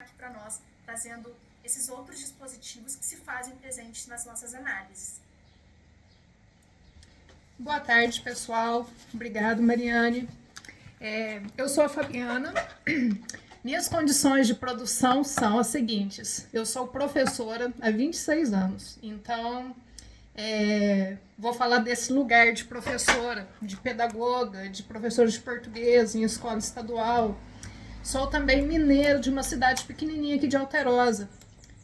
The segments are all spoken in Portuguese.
aqui para nós, trazendo esses outros dispositivos que se fazem presentes nas nossas análises. Boa tarde, pessoal. Obrigado, Mariane. Eu sou a Fabiana. Minhas condições de produção são as seguintes. Eu sou professora há 26 anos, então vou falar desse lugar de professora, de pedagoga, de professora de português em escola estadual. Sou também mineiro de uma cidade pequenininha aqui de Alterosa.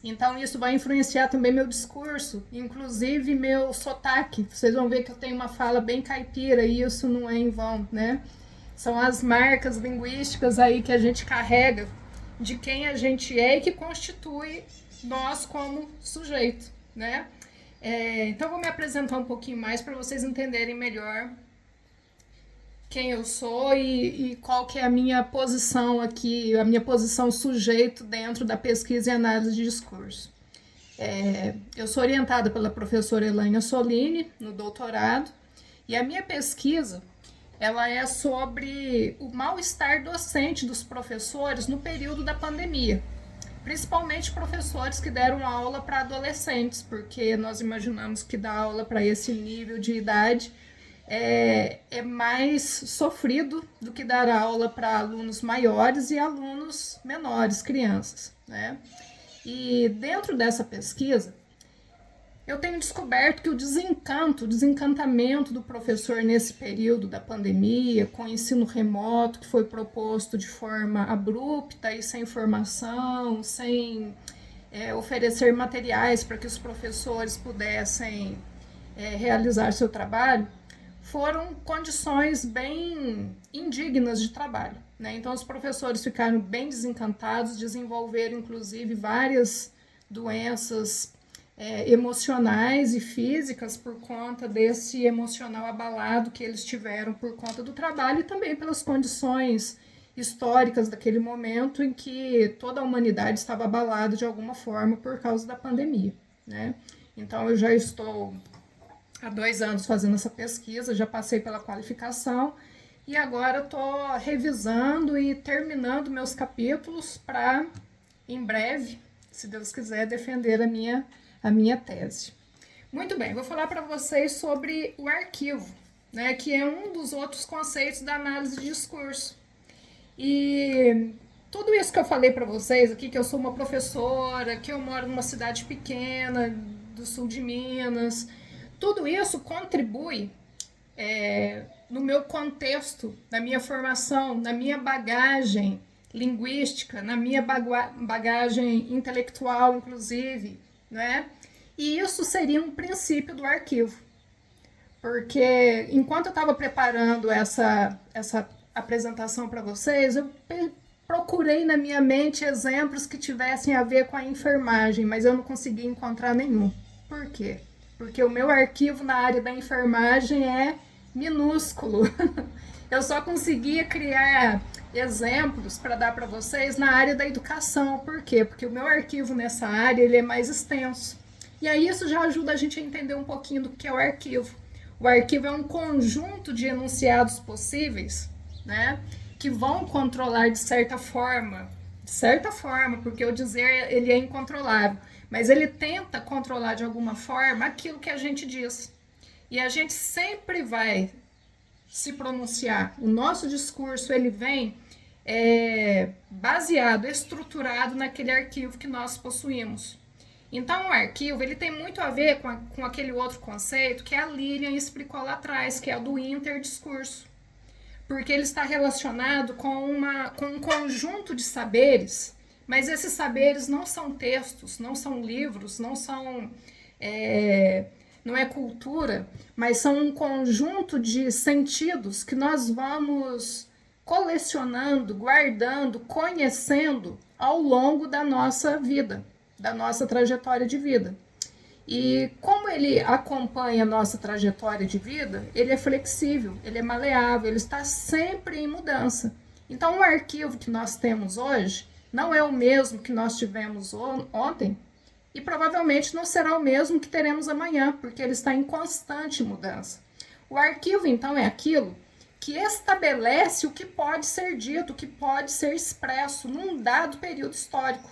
Então isso vai influenciar também meu discurso, inclusive meu sotaque. Vocês vão ver que eu tenho uma fala bem caipira e isso não é em vão, né? São as marcas linguísticas aí que a gente carrega de quem a gente é e que constitui nós como sujeito, né? Então vou me apresentar um pouquinho mais para vocês entenderem melhor quem eu sou e qual que é a minha posição aqui, a minha posição sujeito dentro da pesquisa e análise de discurso. Eu sou orientada pela professora Elaine Solini no doutorado e a minha pesquisa ela é sobre o mal-estar docente dos professores no período da pandemia, principalmente professores que deram aula para adolescentes, porque nós imaginamos que dar aula para esse nível de idade é mais sofrido do que dar aula para alunos maiores e alunos menores, crianças, né? E dentro dessa pesquisa, eu tenho descoberto que o desencantamento do professor nesse período da pandemia, com o ensino remoto que foi proposto de forma abrupta e sem formação, sem oferecer materiais para que os professores pudessem realizar seu trabalho, foram condições bem indignas de trabalho, né? Então os professores ficaram bem desencantados, desenvolveram inclusive várias doenças emocionais e físicas por conta desse emocional abalado que eles tiveram por conta do trabalho e também pelas condições históricas daquele momento em que toda a humanidade estava abalada de alguma forma por causa da pandemia, né? Então eu já estou há 2 anos fazendo essa pesquisa, já passei pela qualificação e agora estou revisando e terminando meus capítulos para, em breve, se Deus quiser, defender a minha tese. Muito bem, vou falar para vocês sobre o arquivo, né, que é um dos outros conceitos da análise de discurso. E tudo isso que eu falei para vocês aqui, que eu sou uma professora, que eu moro numa cidade pequena do sul de Minas, tudo isso contribui no meu contexto, na minha formação, na minha bagagem linguística, na minha bagagem intelectual, inclusive, né? E isso seria um princípio do arquivo, porque enquanto eu estava preparando essa apresentação para vocês, eu procurei na minha mente exemplos que tivessem a ver com a enfermagem, mas eu não consegui encontrar nenhum. Por quê? Porque o meu arquivo na área da enfermagem é minúsculo. Eu só conseguia criar exemplos para dar para vocês na área da educação. Por quê? Porque o meu arquivo nessa área ele é mais extenso. E aí isso já ajuda a gente a entender um pouquinho do que é o arquivo. O arquivo é um conjunto de enunciados possíveis, né, que vão controlar de certa forma, porque o dizer ele é incontrolável, mas ele tenta controlar de alguma forma aquilo que a gente diz. E a gente sempre vai se pronunciar. O nosso discurso ele vem baseado, estruturado naquele arquivo que nós possuímos. Então o arquivo ele tem muito a ver com aquele outro conceito que a Lilian explicou lá atrás, que é o do interdiscurso. Porque ele está relacionado com um conjunto de saberes, mas esses saberes não são textos, não são livros, não é cultura, mas são um conjunto de sentidos que nós vamos colecionando, guardando, conhecendo ao longo da nossa vida, da nossa trajetória de vida. E como ele acompanha a nossa trajetória de vida, ele é flexível, ele é maleável, ele está sempre em mudança. Então o arquivo que nós temos hoje não é o mesmo que nós tivemos ontem e provavelmente não será o mesmo que teremos amanhã, porque ele está em constante mudança. O arquivo, então, é aquilo que estabelece o que pode ser dito, o que pode ser expresso num dado período histórico,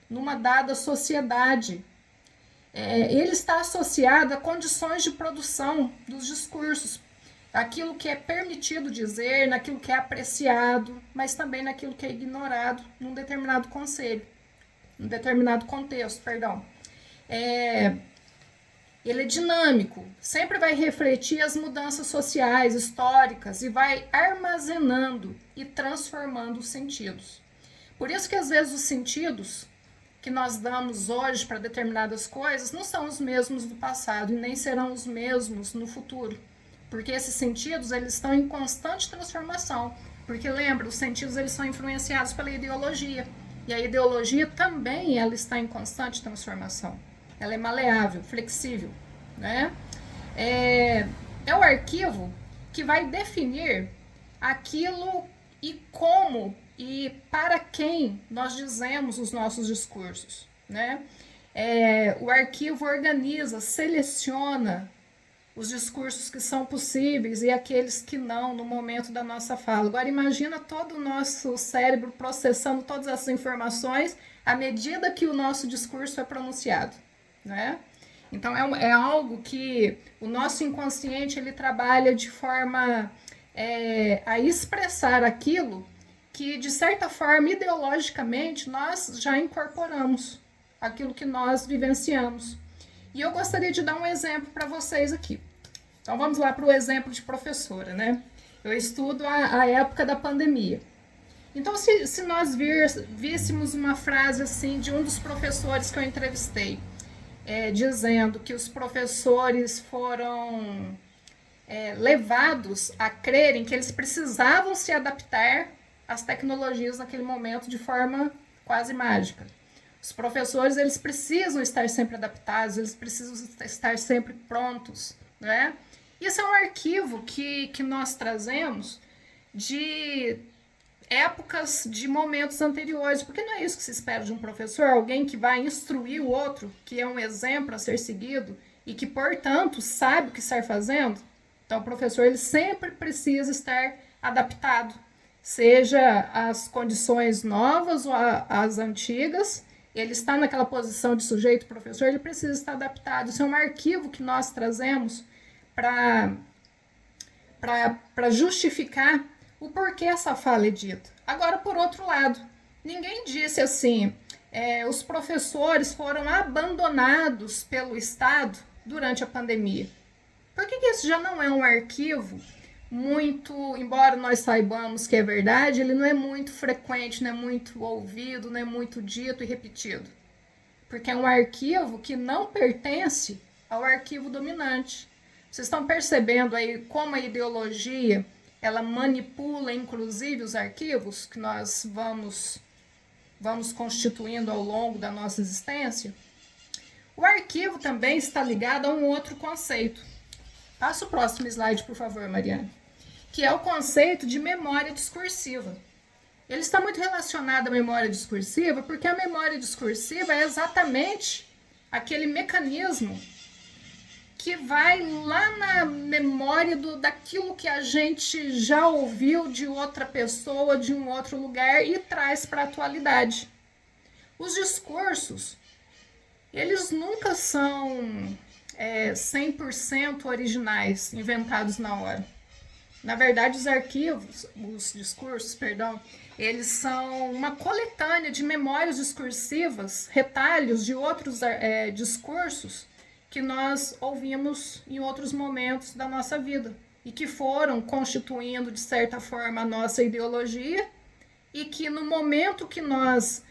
numa dada sociedade. Ele está associado a condições de produção dos discursos, aquilo que é permitido dizer, naquilo que é apreciado, mas também naquilo que é ignorado num determinado contexto, perdão. Ele é dinâmico, sempre vai refletir as mudanças sociais, históricas e vai armazenando e transformando os sentidos. Por isso que às vezes os sentidos que nós damos hoje para determinadas coisas não são os mesmos do passado e nem serão os mesmos no futuro. Porque esses sentidos, eles estão em constante transformação. Porque lembra, os sentidos eles são influenciados pela ideologia. E a ideologia também ela está em constante transformação. Ela é maleável, flexível, né? É o arquivo que vai definir aquilo e como e para quem nós dizemos os nossos discursos, né? O arquivo organiza, seleciona os discursos que são possíveis e aqueles que não no momento da nossa fala. Agora imagina todo o nosso cérebro processando todas essas informações à medida que o nosso discurso é pronunciado, né? Então é algo que o nosso inconsciente ele trabalha de forma a expressar aquilo que de certa forma ideologicamente nós já incorporamos, aquilo que nós vivenciamos. E eu gostaria de dar um exemplo para vocês aqui. Então vamos lá para o exemplo de professora, né? Eu estudo a época da pandemia. Então se nós víssemos uma frase assim de um dos professores que eu entrevistei, dizendo que os professores foram levados a crerem que eles precisavam se adaptar às tecnologias naquele momento de forma quase mágica. Os professores eles precisam estar sempre adaptados, eles precisam estar sempre prontos, né? Isso é um arquivo que nós trazemos de épocas, de momentos anteriores, porque não é isso que se espera de um professor, alguém que vai instruir o outro, que é um exemplo a ser seguido e que, portanto, sabe o que está fazendo. Então, o professor ele sempre precisa estar adaptado, seja às condições novas ou às antigas. Ele está naquela posição de sujeito professor, ele precisa estar adaptado. Isso é um arquivo que nós trazemos para justificar o porquê essa fala é dita. Agora, por outro lado, ninguém disse assim, os professores foram abandonados pelo Estado durante a pandemia. Por que isso já não é um arquivo muito, embora nós saibamos que é verdade, ele não é muito frequente, não é muito ouvido, não é muito dito e repetido. Porque é um arquivo que não pertence ao arquivo dominante. Vocês estão percebendo aí como a ideologia ela manipula inclusive os arquivos que nós vamos constituindo ao longo da nossa existência? O arquivo também está ligado a um outro conceito. Passa o próximo slide, por favor, Mariana. Que é o conceito de memória discursiva. Ele está muito relacionado à memória discursiva porque a memória discursiva é exatamente aquele mecanismo que vai lá na memória daquilo que a gente já ouviu de outra pessoa, de um outro lugar e traz para a atualidade. Os discursos, eles nunca são 100% originais, inventados na hora. Na verdade, os discursos, eles são uma coletânea de memórias discursivas, retalhos de outros discursos que nós ouvimos em outros momentos da nossa vida e que foram constituindo, de certa forma, a nossa ideologia e que no momento que nós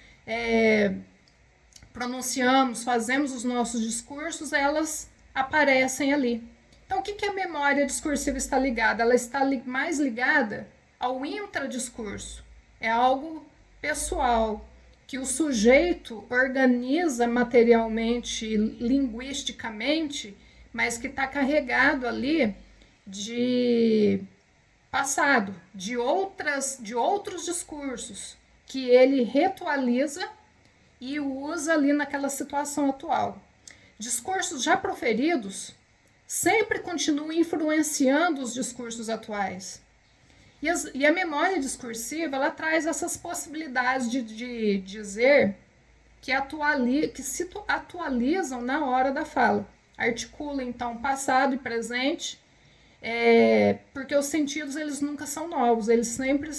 pronunciamos, fazemos os nossos discursos, elas aparecem ali. Então, o que a memória discursiva está ligada? Ela está mais ligada ao intradiscurso. É algo pessoal, que o sujeito organiza materialmente, linguisticamente, mas que está carregado ali de passado, de outros discursos, que ele ritualiza e usa ali naquela situação atual. Discursos já proferidos sempre continuam influenciando os discursos atuais. E a memória discursiva, ela traz essas possibilidades de dizer que se atualizam na hora da fala. Articula, então, passado e presente, porque os sentidos, eles nunca são novos, eles sempre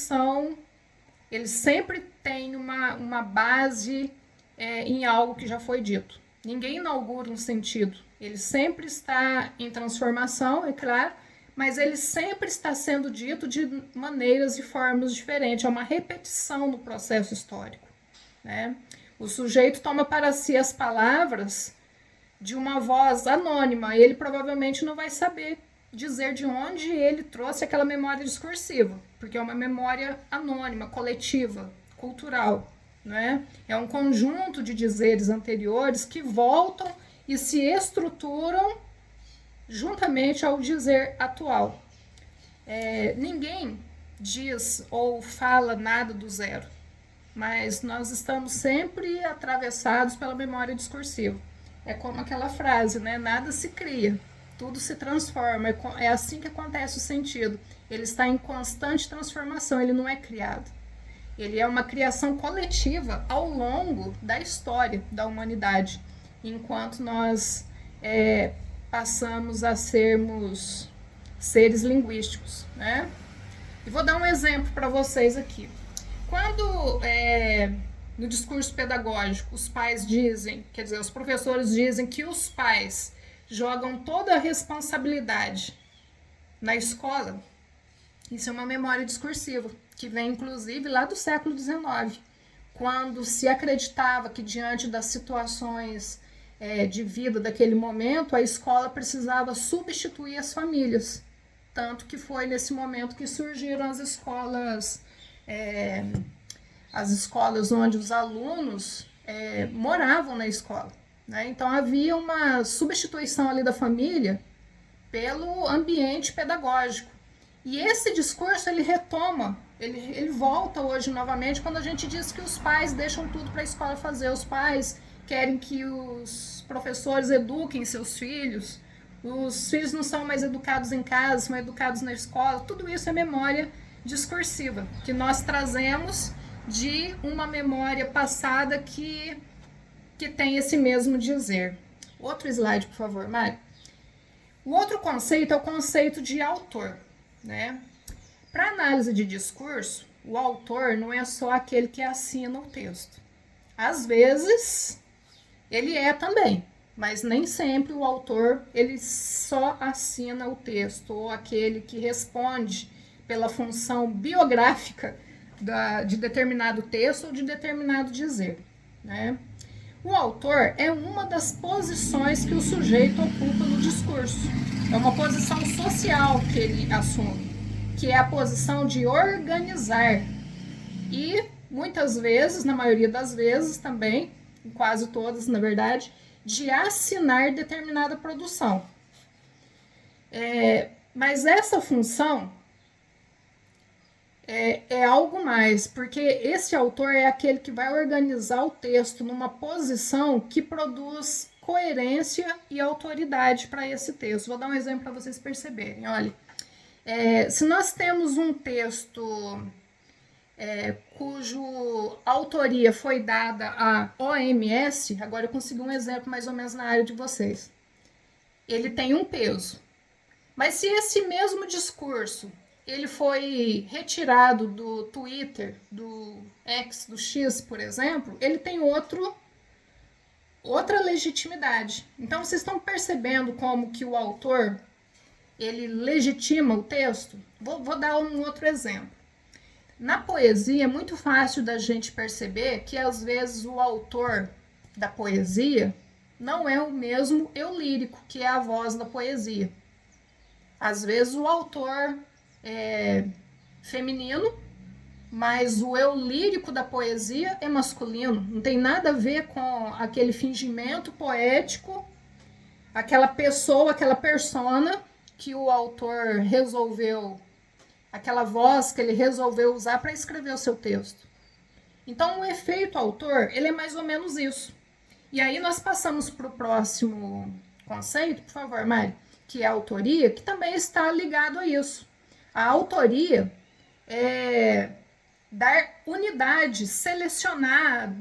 têm uma base em algo que já foi dito. Ninguém inaugura um sentido, ele sempre está em transformação, é claro, mas ele sempre está sendo dito de maneiras e formas diferentes, é uma repetição no processo histórico, né? O sujeito toma para si as palavras de uma voz anônima, e ele provavelmente não vai saber dizer de onde ele trouxe aquela memória discursiva, porque é uma memória anônima, coletiva, cultural, né? É um conjunto de dizeres anteriores que voltam e se estruturam juntamente ao dizer atual. Ninguém diz ou fala nada do zero, mas nós estamos sempre atravessados pela memória discursiva. É como aquela frase, né? Nada se cria, tudo se transforma. É assim que acontece o sentido. Ele está em constante transformação, ele não é criado. Ele é uma criação coletiva ao longo da história da humanidade, enquanto nós passamos a sermos seres linguísticos, né? E vou dar um exemplo para vocês aqui. Quando no discurso pedagógico os pais dizem, quer dizer, os professores dizem que os pais jogam toda a responsabilidade na escola, isso é uma memória discursiva, que vem inclusive lá do século XIX, quando se acreditava que diante das situações de vida daquele momento, a escola precisava substituir as famílias. Tanto que foi nesse momento que surgiram as escolas onde os alunos moravam na escola, né? Então havia uma substituição ali da família pelo ambiente pedagógico. E esse discurso ele retoma, ele volta hoje novamente quando a gente diz que os pais deixam tudo para a escola fazer. Os pais querem que os professores eduquem seus filhos, os filhos não são mais educados em casa, são educados na escola. Tudo isso é memória discursiva, que nós trazemos de uma memória passada que tem esse mesmo dizer. Outro slide, por favor, Mari. O outro conceito é o conceito de autor, né? Para análise de discurso, o autor não é só aquele que assina o texto. Às vezes, ele é também, mas nem sempre o autor ele só assina o texto, ou aquele que responde pela função biográfica de determinado texto ou de determinado dizer, né? O autor é uma das posições que o sujeito ocupa no discurso. É uma posição social que ele assume, que é a posição de organizar. E muitas vezes, na maioria das vezes também, quase todas na verdade, de assinar determinada produção. Mas essa função é algo mais, porque esse autor é aquele que vai organizar o texto numa posição que produz coerência e autoridade para esse texto. Vou dar um exemplo para vocês perceberem. Olha, se nós temos um texto cujo autoria foi dada à OMS, agora eu consegui um exemplo mais ou menos na área de vocês. Ele tem um peso. Mas se esse mesmo discurso ele foi retirado do Twitter, do X, do X, por exemplo, ele tem outra legitimidade. Então, vocês estão percebendo como que o autor, ele legitima o texto? Vou dar um outro exemplo. Na poesia, é muito fácil da gente perceber que, às vezes, o autor da poesia não é o mesmo eu lírico, que é a voz da poesia. Às vezes, o autor feminino, mas o eu lírico da poesia é masculino. Não tem nada a ver com aquele fingimento poético, aquela pessoa, aquela persona que o autor resolveu, aquela voz que ele resolveu usar para escrever o seu texto. Então, o efeito autor, ele é mais ou menos isso. E aí nós passamos para o próximo conceito, por favor, Mari, que é a autoria, que também está ligado a isso. A autoria dar unidade, selecionar,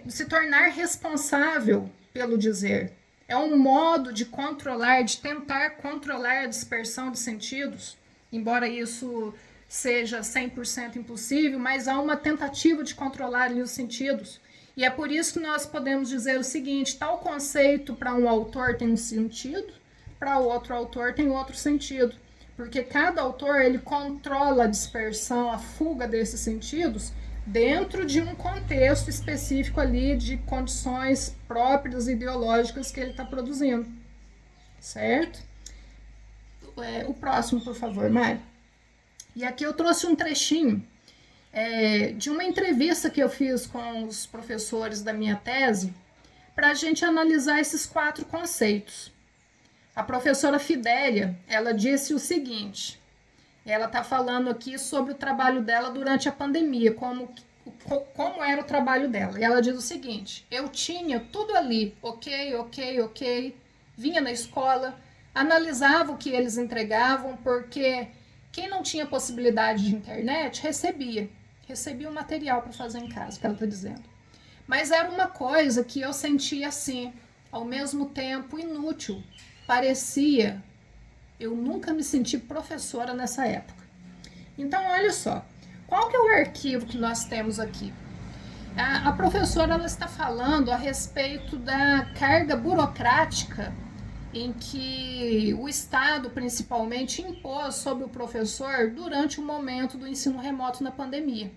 se tornar responsável pelo dizer. É um modo de controlar, de tentar controlar a dispersão de sentidos, embora isso seja 100% impossível, mas há uma tentativa de controlar ali os sentidos. E é por isso que nós podemos dizer o seguinte: tal conceito para um autor tem um sentido, para outro autor tem outro sentido. Porque cada autor ele controla a dispersão, a fuga desses sentidos dentro de um contexto específico ali de condições próprias ideológicas que ele está produzindo. Certo? O próximo, por favor, Mário. E aqui eu trouxe um trechinho de uma entrevista que eu fiz com os professores da minha tese para a gente analisar esses 4 conceitos. A professora Fidélia, ela disse o seguinte, ela está falando aqui sobre o trabalho dela durante a pandemia, como era o trabalho dela. E ela diz o seguinte: eu tinha tudo ali, ok, vinha na escola, analisava o que eles entregavam, porque quem não tinha possibilidade de internet recebia o material para fazer em casa, que ela está dizendo. Mas era uma coisa que eu sentia assim, ao mesmo tempo inútil. Parecia, eu nunca me senti professora nessa época. Então, olha só, qual que é o arquivo que nós temos aqui? A professora ela está falando a respeito da carga burocrática em que o Estado, principalmente, impôs sobre o professor durante o momento do ensino remoto na pandemia.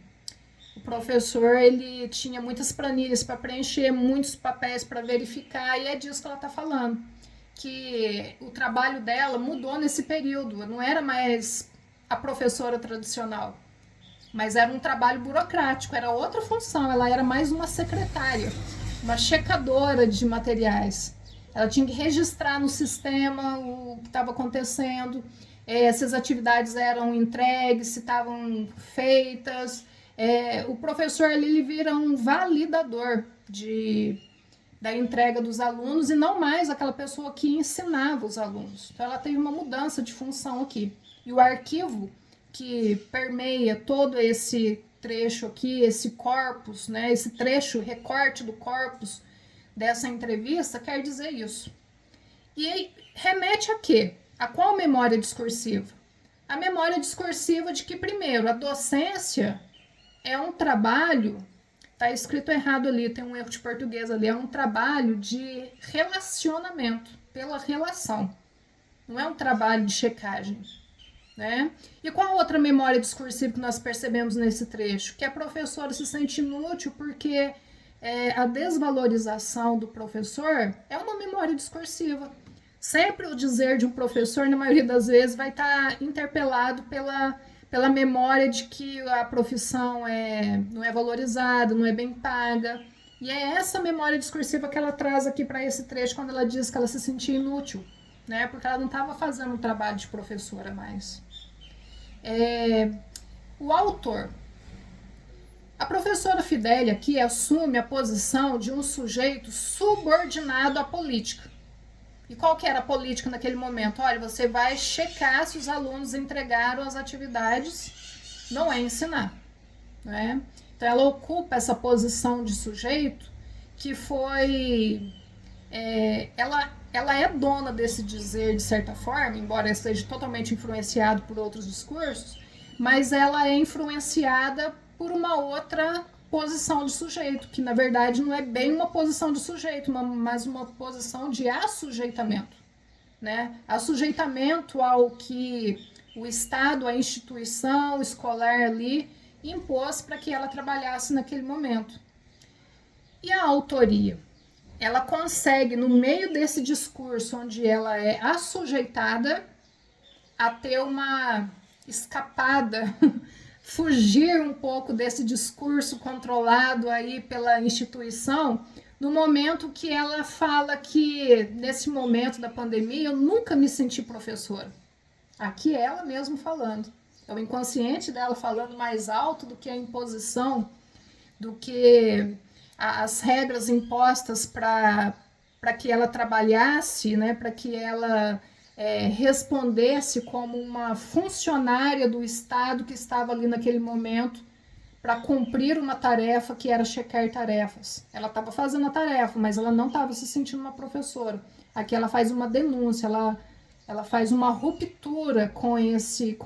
O professor ele tinha muitas planilhas para preencher, muitos papéis para verificar, e é disso que ela está falando. Que o trabalho dela mudou nesse período, não era mais a professora tradicional, mas era um trabalho burocrático, era outra função, ela era mais uma secretária, uma checadora de materiais. Ela tinha que registrar no sistema o que estava acontecendo, se as atividades eram entregues, se estavam feitas. O professor ali ele vira um validador da entrega dos alunos e não mais aquela pessoa que ensinava os alunos. Então, ela teve uma mudança de função aqui. E o arquivo que permeia todo esse trecho aqui, esse corpus, né, esse trecho, recorte do corpus dessa entrevista, quer dizer isso. E aí, remete a quê? A qual memória discursiva? A memória discursiva de que, primeiro, a docência é um trabalho. Tá escrito errado ali, tem um erro de português ali. É um trabalho de relacionamento, pela relação. Não é um trabalho de checagem, né? E qual outra memória discursiva que nós percebemos nesse trecho? Que a professora se sente inútil porque a desvalorização do professor é uma memória discursiva. Sempre o dizer de um professor, na maioria das vezes, vai estar interpelado pela memória de que a profissão não é valorizada, não é bem paga. E é essa memória discursiva que ela traz aqui para esse trecho quando ela diz que ela se sentia inútil, né? Porque ela não estava fazendo um trabalho de professora mais. O autor. A professora Fidélia aqui assume a posição de um sujeito subordinado à política. E qual que era a política naquele momento? Olha, você vai checar se os alunos entregaram as atividades, não é ensinar, né? Então, ela ocupa essa posição de sujeito que foi... ela é dona desse dizer, de certa forma, embora esteja totalmente influenciado por outros discursos, mas ela é influenciada por uma outra posição de sujeito, que na verdade não é bem uma posição de sujeito, mas uma posição de assujeitamento, né? Assujeitamento ao que o Estado, a instituição escolar ali impôs para que ela trabalhasse naquele momento. E a autoria? Ela consegue, no meio desse discurso onde ela é assujeitada, a ter uma escapada, fugir um pouco desse discurso controlado aí pela instituição, no momento que ela fala que, nesse momento da pandemia, eu nunca me senti professora. Aqui é ela mesmo falando. É o inconsciente dela falando mais alto do que a imposição, do que as regras impostas para que ela trabalhasse, né, para que ela respondesse como uma funcionária do Estado que estava ali naquele momento para cumprir uma tarefa que era checar tarefas. Ela estava fazendo a tarefa, mas ela não estava se sentindo uma professora. Aqui ela faz uma denúncia, ela faz uma ruptura com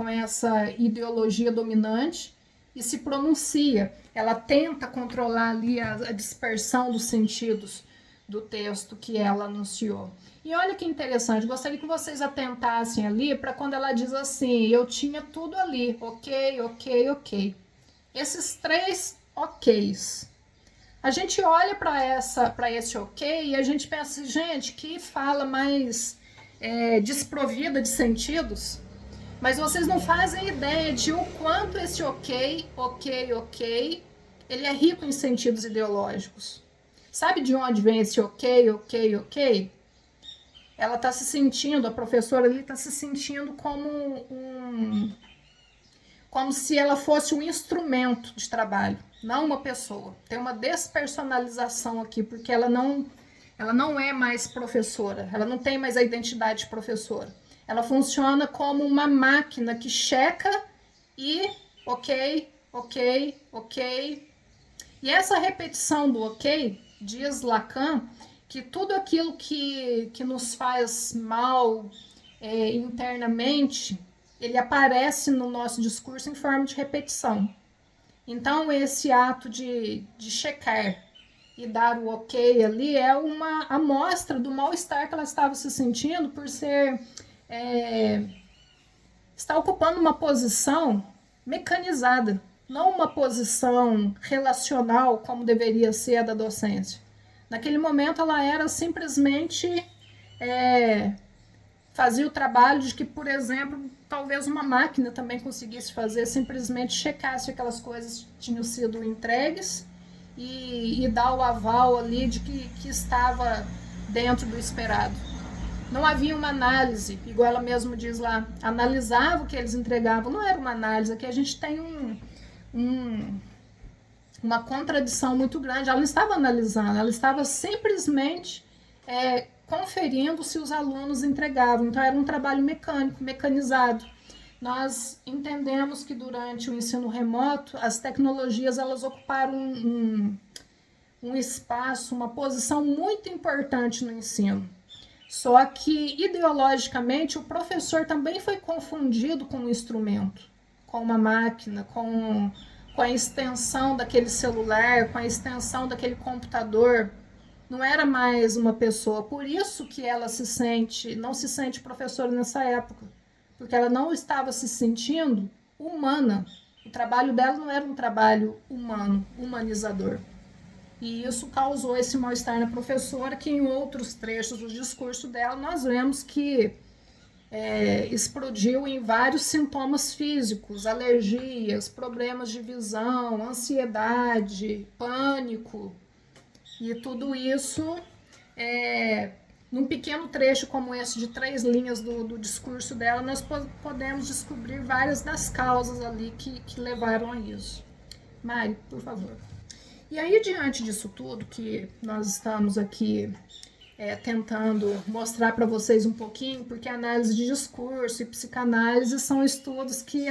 essa ideologia dominante e se pronuncia. Ela tenta controlar ali a dispersão dos sentidos do texto que ela anunciou. E olha que interessante, gostaria que vocês atentassem ali para quando ela diz assim, eu tinha tudo ali, ok, ok, ok. Esses 3 oks. A gente olha para esse ok e a gente pensa, gente, que fala mais desprovida de sentidos. Mas vocês não fazem ideia de o quanto esse ok, ok, ok, ele é rico em sentidos ideológicos. Sabe de onde vem esse ok, ok, ok? Ela está se sentindo, a professora ali está se sentindo como se ela fosse um instrumento de trabalho, não uma pessoa. Tem uma despersonalização aqui, porque ela não é mais professora, ela não tem mais a identidade de professora. Ela funciona como uma máquina que checa e ok, ok, ok. E essa repetição do ok, diz Lacan, que tudo aquilo que nos faz mal internamente, ele aparece no nosso discurso em forma de repetição. Então, esse ato de checar e dar o ok ali é uma amostra do mal-estar que ela estava se sentindo por estar ocupando uma posição mecanizada, não uma posição relacional como deveria ser a da docência. Naquele momento, ela era simplesmente fazia o trabalho de que, por exemplo, talvez uma máquina também conseguisse fazer, simplesmente checasse aquelas coisas que tinham sido entregues e dar o aval ali de que estava dentro do esperado. Não havia uma análise, igual ela mesmo diz lá, analisava o que eles entregavam, não era uma análise, aqui a gente tem uma contradição muito grande. Ela não estava analisando, ela estava simplesmente conferindo se os alunos entregavam. Então era um trabalho mecânico, mecanizado. Nós entendemos que durante o ensino remoto as tecnologias elas ocuparam um espaço, uma posição muito importante no ensino. Só que ideologicamente o professor também foi confundido com um instrumento, com uma máquina, com a extensão daquele celular, com a extensão daquele computador. Não era mais uma pessoa. Por isso que ela não se sente professora nessa época, porque ela não estava se sentindo humana. O trabalho dela não era um trabalho humano, humanizador. E isso causou esse mal-estar na professora, que em outros trechos do discurso dela nós vemos que explodiu em vários sintomas físicos, alergias, problemas de visão, ansiedade, pânico. E tudo isso, num pequeno trecho como esse de 3 linhas do discurso dela, nós podemos descobrir várias das causas ali que levaram a isso. Mari, por favor. E aí, diante disso tudo que nós estamos aqui tentando mostrar para vocês um pouquinho, porque análise de discurso e psicanálise são estudos que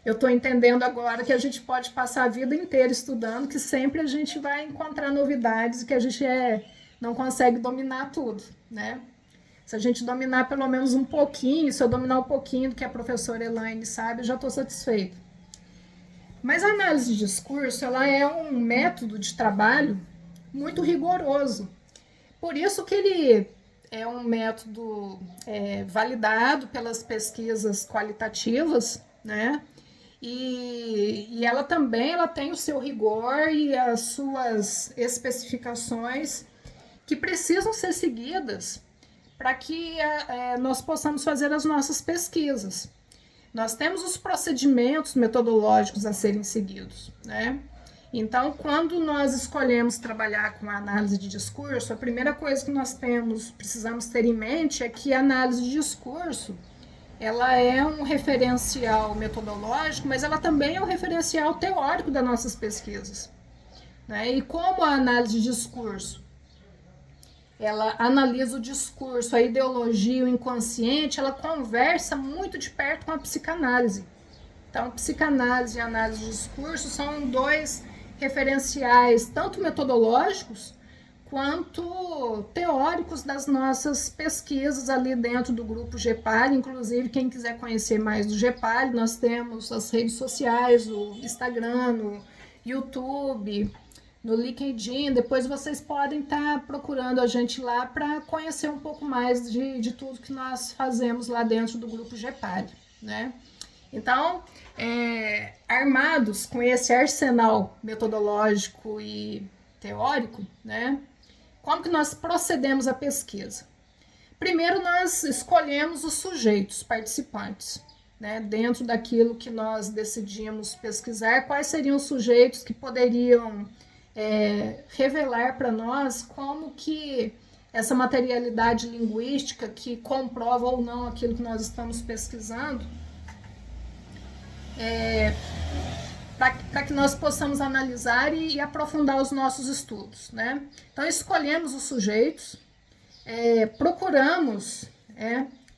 eu estou entendendo agora que a gente pode passar a vida inteira estudando, que sempre a gente vai encontrar novidades e que a gente não consegue dominar tudo, né? Se a gente dominar pelo menos um pouquinho, se eu dominar um pouquinho do que a professora Elaine sabe, eu já estou satisfeita. Mas a análise de discurso, ela é um método de trabalho muito rigoroso. Por isso que ele é um método validado pelas pesquisas qualitativas, né? E ela também tem o seu rigor e as suas especificações que precisam ser seguidas para que nós possamos fazer as nossas pesquisas. Nós temos os procedimentos metodológicos a serem seguidos, né? Então, quando nós escolhemos trabalhar com a análise de discurso, a primeira coisa que nós precisamos ter em mente é que a análise de discurso, ela é um referencial metodológico, mas ela também é um referencial teórico das nossas pesquisas, né? E como a análise de discurso, ela analisa o discurso, a ideologia, o inconsciente, ela conversa muito de perto com a psicanálise. Então, psicanálise e análise de discurso são dois referenciais, tanto metodológicos quanto teóricos das nossas pesquisas ali dentro do grupo GEPAL. Inclusive, quem quiser conhecer mais do GEPAL, nós temos as redes sociais, o Instagram, no YouTube, no LinkedIn. Depois vocês podem estar procurando a gente lá para conhecer um pouco mais de tudo que nós fazemos lá dentro do grupo GEPAL, né? Então, armados com esse arsenal metodológico e teórico, né? Como que nós procedemos à pesquisa? Primeiro, nós escolhemos os sujeitos participantes, né? Dentro daquilo que nós decidimos pesquisar, quais seriam os sujeitos que poderiam revelar para nós como que essa materialidade linguística que comprova ou não aquilo que nós estamos pesquisando, para que nós possamos analisar e aprofundar os nossos estudos, né? Então, escolhemos os sujeitos, procuramos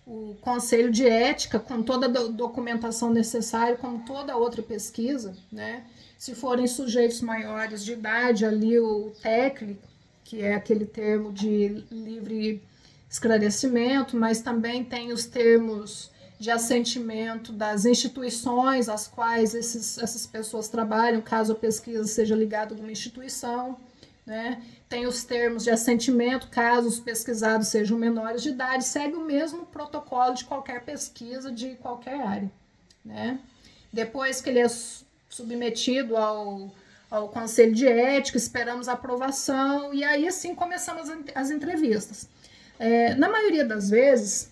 o conselho de ética com toda a documentação necessária, como toda outra pesquisa, né? Se forem sujeitos maiores de idade, ali o técnico, que é aquele termo de livre esclarecimento, mas também tem os termos de assentimento das instituições às quais essas pessoas trabalham, caso a pesquisa seja ligada a alguma instituição, né? Tem os termos de assentimento, caso os pesquisados sejam menores de idade, segue o mesmo protocolo de qualquer pesquisa de qualquer área, né? Depois que ele é submetido ao conselho de ética, esperamos a aprovação e aí assim começamos as entrevistas. Na maioria das vezes,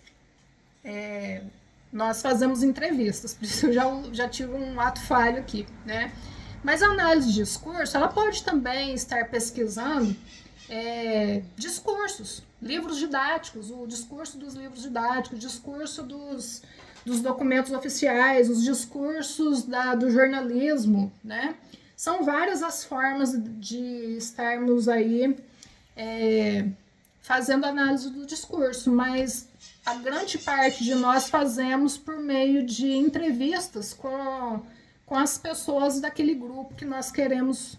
nós fazemos entrevistas, por isso eu já tive um ato falho aqui, né? Mas a análise de discurso, ela pode também estar pesquisando discursos, livros didáticos, o discurso dos livros didáticos, o discurso dos documentos oficiais, os discursos do jornalismo, né? São várias as formas de estarmos aí fazendo análise do discurso, mas a grande parte de nós fazemos por meio de entrevistas com as pessoas daquele grupo que nós queremos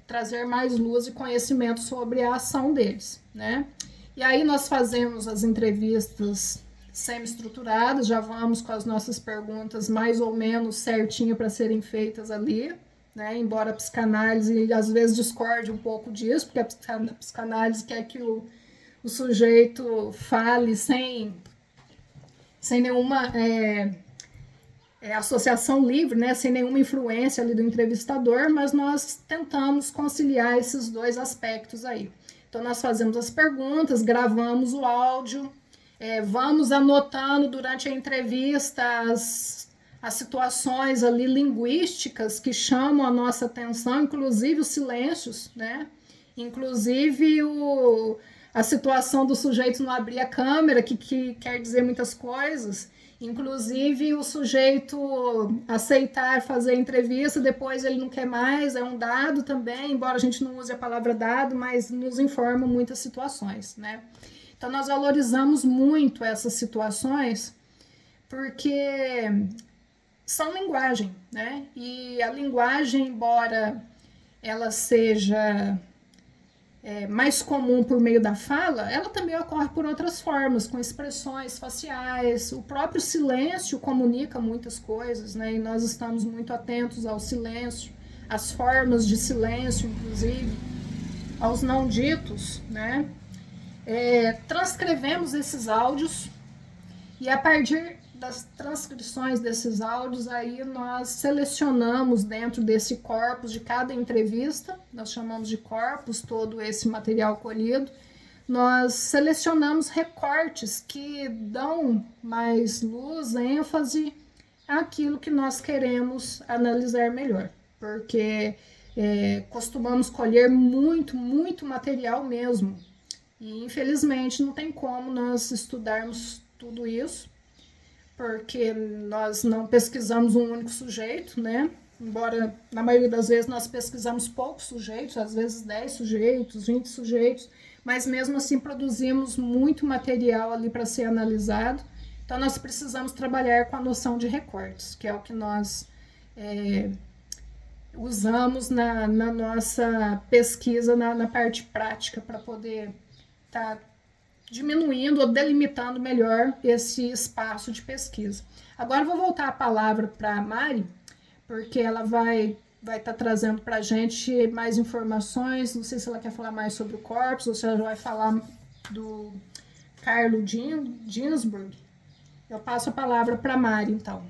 trazer mais luz e conhecimento sobre a ação deles, né? E aí nós fazemos as entrevistas semi-estruturadas, já vamos com as nossas perguntas mais ou menos certinho para serem feitas ali, né? Embora a psicanálise às vezes discorde um pouco disso, porque a psicanálise quer que o sujeito fale sem nenhuma associação livre, né? Sem nenhuma influência ali do entrevistador, mas nós tentamos conciliar esses dois aspectos aí. Então, nós fazemos as perguntas, gravamos o áudio, vamos anotando durante a entrevista as situações ali linguísticas que chamam a nossa atenção, inclusive os silêncios, né? Inclusive a situação do sujeito não abrir a câmera, que quer dizer muitas coisas, inclusive o sujeito aceitar fazer a entrevista, depois ele não quer mais, é um dado também, embora a gente não use a palavra dado, mas nos informa muitas situações, né? Então, nós valorizamos muito essas situações, porque são linguagem, né? E a linguagem, embora ela seja mais comum por meio da fala, ela também ocorre por outras formas, com expressões faciais. O próprio silêncio comunica muitas coisas, né? E nós estamos muito atentos ao silêncio, às formas de silêncio, inclusive, aos não ditos, né? Transcrevemos esses áudios e a partir das transcrições desses áudios, aí nós selecionamos dentro desse corpus de cada entrevista, nós chamamos de corpus todo esse material colhido, nós selecionamos recortes que dão mais luz, ênfase àquilo que nós queremos analisar melhor, porque costumamos colher muito, muito material mesmo, e infelizmente não tem como nós estudarmos tudo isso, porque nós não pesquisamos um único sujeito, né? embora na maioria das vezes nós pesquisamos poucos sujeitos, às vezes 10 sujeitos, 20 sujeitos, mas mesmo assim produzimos muito material ali para ser analisado. Então nós precisamos trabalhar com a noção de recortes, que é o que nós usamos na nossa pesquisa, na parte prática, para poder estar diminuindo ou delimitando melhor esse espaço de pesquisa. Agora eu vou voltar a palavra para a Mari, porque ela vai estar trazendo para a gente mais informações. Não sei se ela quer falar mais sobre o corpus ou se ela vai falar do Carlo Ginzburg. Eu passo a palavra para a Mari, então.